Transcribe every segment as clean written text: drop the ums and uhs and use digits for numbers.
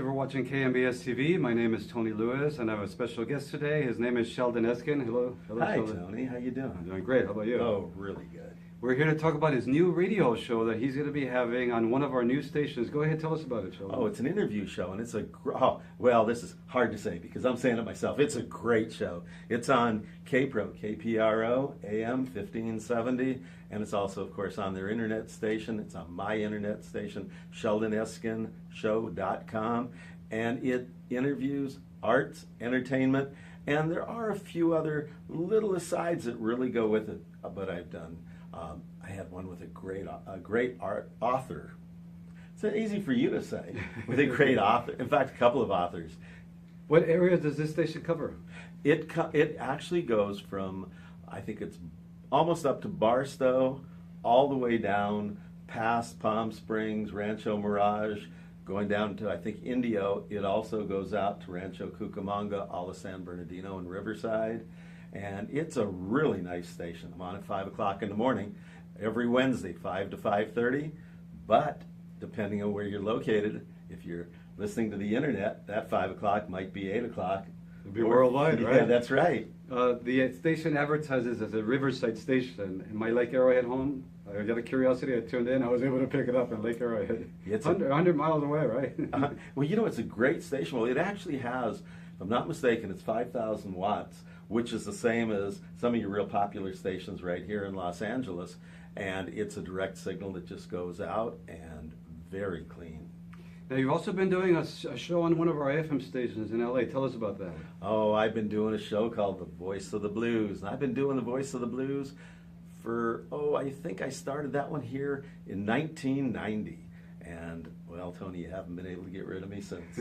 you for watching KNBSTV. My name is Tony Lewis, and I have a special guest today. His name is Sheldon Eskin. Hello. Hello, Hi, Sheldon. Tony. How you doing? I'm doing great. How about you? Oh, really good. We're here to talk about his new radio show that he's going to be having on one of our news stations. Go ahead, tell us about it, Sheldon. Oh, it's an interview show, and it's well, this is hard to say because I'm saying it myself. It's a great show. It's on Kpro, Kpro, AM 1570, and it's also, of course, on their internet station. It's on my internet station, SheldonEskinShow.com, and it interviews arts, entertainment, and there are a few other little asides that really go with it. But I've done. I had one with a great art author. It's easy for you to say, with a great author. In fact, a couple of authors. What area does this station cover? It actually goes from, I think it's almost up to Barstow, all the way down past Palm Springs, Rancho Mirage, going down to, I think, Indio. It also goes out to Rancho Cucamonga, all of San Bernardino, and Riverside. And it's a really nice station. I'm on at 5 o'clock in the morning every Wednesday, 5 to 5:30. But depending on where you're located, if you're listening to the internet, that 5 o'clock might be 8 o'clock. It'll be worldwide, right? Yeah, that's right. The station advertises as a Riverside station. In my Lake Arrowhead home, I got a curiosity, I tuned in, I was able to pick it up in Lake Arrowhead. It's 100 miles away, right? Well, you know, it's a great station. Well, it actually has, if I'm not mistaken, it's 5,000 watts, which is the same as some of your real popular stations right here in Los Angeles. And it's a direct signal that just goes out and very clean. Now, you've also been doing a show on one of our FM stations in LA. Tell us about that. Oh, I've been doing a show called The Voice of the Blues. And I've been doing The Voice of the Blues for, I think I started that one here in 1990. And, well, Tony, you haven't been able to get rid of me since.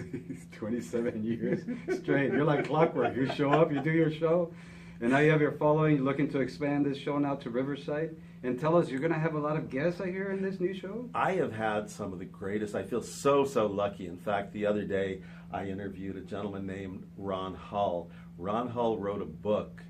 27 years straight. You're like clockwork. You show up, you do your show, and now you have your following. You're looking to expand this show now to Riverside. And tell us, you're going to have a lot of guests, I hear, in this new show? I have had some of the greatest. I feel so lucky. In fact, the other day, I interviewed a gentleman named Ron Hull. Ron Hull wrote a book.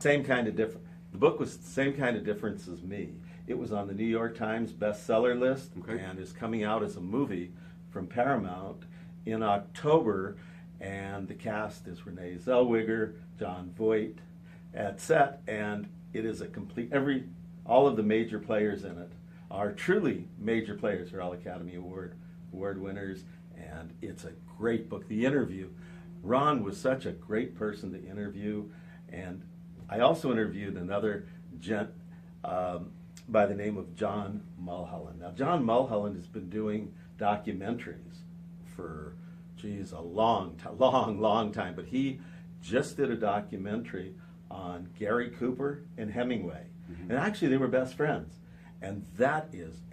The book was the same kind of difference as me. It was on the New York Times bestseller list, okay, and is coming out as a movie from Paramount in October. And the cast is Renee, Zellweger, John Voight, etc. And it is a complete, all of the major players in it are truly major players. They're all Academy Award winners, and it's a great book. The interview, Ron was such a great person to interview, and I also interviewed another gent by the name of John Mulholland. Now, John Mulholland has been doing documentaries for, a long time, but he just did a documentary on Gary Cooper and Hemingway. Mm-hmm. And actually, they were best friends. And that is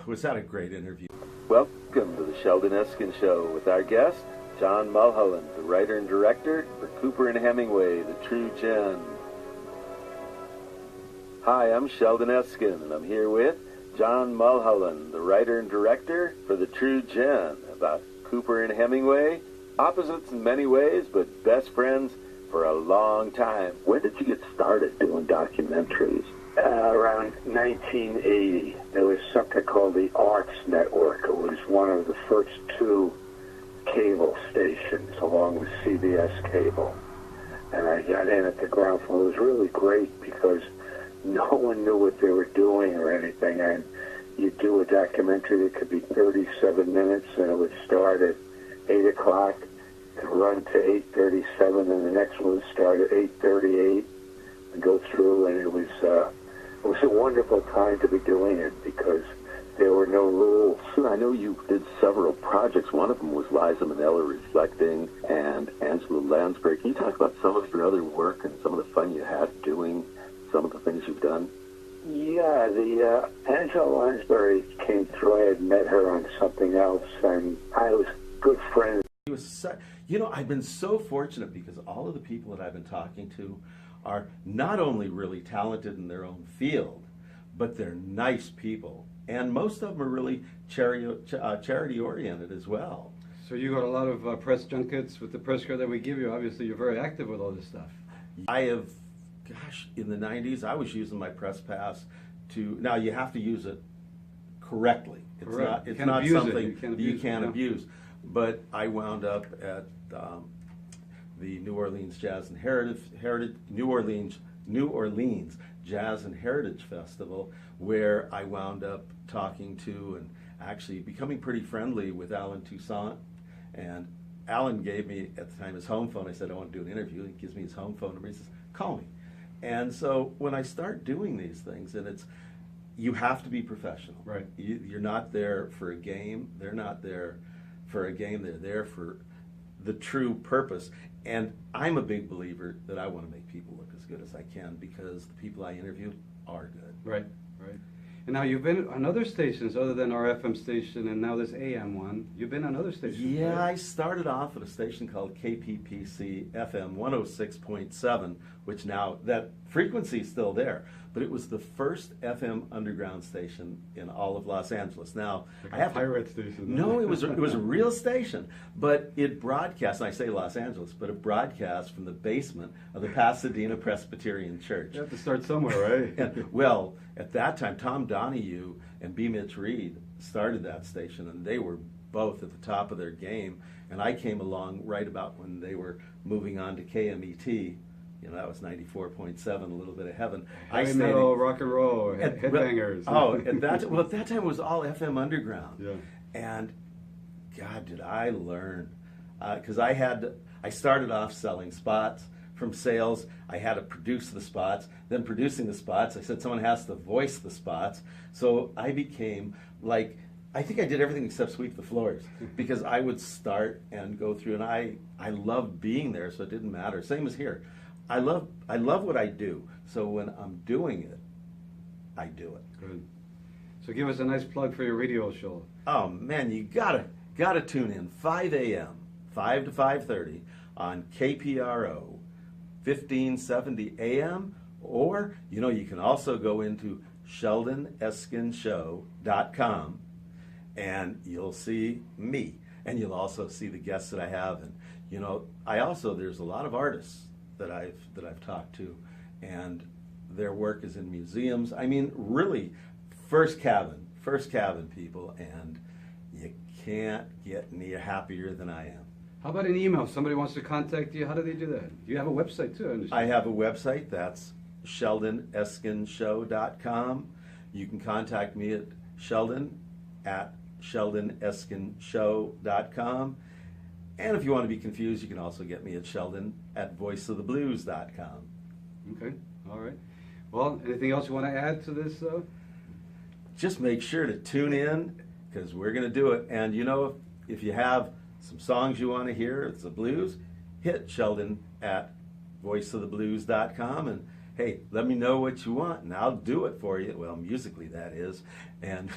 was that a great interview? Welcome to the Sheldon Eskin Show with our guest, John Mulholland, the writer and director for Cooper and Hemingway, The True Gem. Hi, I'm Sheldon Eskin, and I'm here with John Mulholland, the writer and director for The True Gem, about Cooper and Hemingway, opposites in many ways, but best friends for a long time. When did you get started doing documentaries? Around 1980. There was something called the Arts Network. It was one of the first two cable stations along with CBS Cable. And I got in at the ground floor. It was really great because no one knew what they were doing or anything. And you do a documentary that could be 37 minutes, and it would start at 8 o'clock and run to 8:37, and the next one would start at 8:38 and go through. And it was a wonderful time to be doing it because there were no rules. I know you did several projects. One of them was Liza Minnelli Reflecting and Angela Lansbury. Can you talk about some of your other work and some of the fun you had doing some of the things you've done? Yeah, the Angela Lansbury came through. I had met her on something else, and I was good friends. He was I've been so fortunate because all of the people that I've been talking to are not only really talented in their own field, but they're nice people. And most of them are really charity-oriented as well. So you got a lot of press junkets with the press card that we give you. Obviously, you're very active with all this stuff. I have, in the 90s, I was using my press pass to, now you have to use it correctly. It's not something you can't abuse. But I wound up at the New Orleans Jazz and New Orleans Jazz and Heritage Festival, where I wound up talking to and actually becoming pretty friendly with Alan Toussaint. And Alan gave me, at the time, his home phone. I said, I want to do an interview. He gives me his home phone number. He says, call me. And so when I start doing these things, and you have to be professional. Right. You're not there for a game. They're not there for a game. They're there for the true purpose. And I'm a big believer that I want to make people look as good as I can, because the people I interview are good. Right, right. And now you've been on other stations other than our FM station, and now this AM one. You've been on other stations. Yeah, right? I started off at a station called KPPC FM 106.7, which now, that frequency is still there, but it was the first FM underground station in all of Los Angeles. Now, Like I a have pirate station. No, it was a real station, but it broadcast, and I say Los Angeles, but it broadcast from the basement of the Pasadena Presbyterian Church. You have to start somewhere, right? And, well, at that time, Tom Donahue and B. Mitch Reed started that station, and they were both at the top of their game. And I came along right about when they were moving on to KMET. You know, that was 94.7, a little bit of heaven. Heavy metal, rock and roll, headbangers. At that time it was all FM underground. Yeah. And God, did I learn? Because I started off selling spots. From sales, I had to produce the spots. Then producing the spots, I said someone has to voice the spots. So I became like, I think I did everything except sweep the floors, because I would start and go through, and I loved being there, so it didn't matter. Same as here. I love what I do. So when I'm doing it, I do it. Good. So give us a nice plug for your radio show. Oh man, you gotta tune in 5 a.m. 5 to 5:30 on KPRO 1570 AM, or you can also go into SheldonEskinShow.com, and you'll see me, and you'll also see the guests that I have, and there's a lot of artists that I've talked to, and their work is in museums. I mean, really, first cabin people, and you can't get any happier than I am. How about an email? If somebody wants to contact you, how do they do that? You have a website too, I understand. I have a website, that's SheldonEskinShow.com. You can contact me at Sheldon@SheldonEskinShow.com. And if you want to be confused, you can also get me at Sheldon@VoiceOfTheBlues.com. Okay, all right. Well, anything else you want to add to this? Just make sure to tune in, because we're going to do it. And if you have some songs you want to hear, it's the blues, hit Sheldon@VoiceOfTheBlues.com, and hey, let me know what you want, and I'll do it for you. Well, musically, that is. And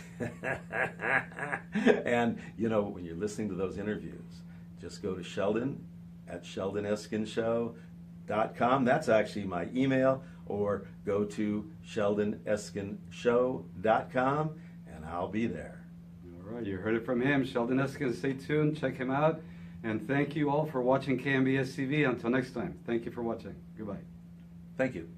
and when you're listening to those interviews, just go to Sheldon@SheldonEskinShow.com. That's actually my email. Or go to SheldonEskinShow.com, and I'll be there. All right, you heard it from him, Sheldon Eskin. Stay tuned, check him out, and thank you all for watching KNBS TV. Until next time, thank you for watching. Goodbye. Thank you.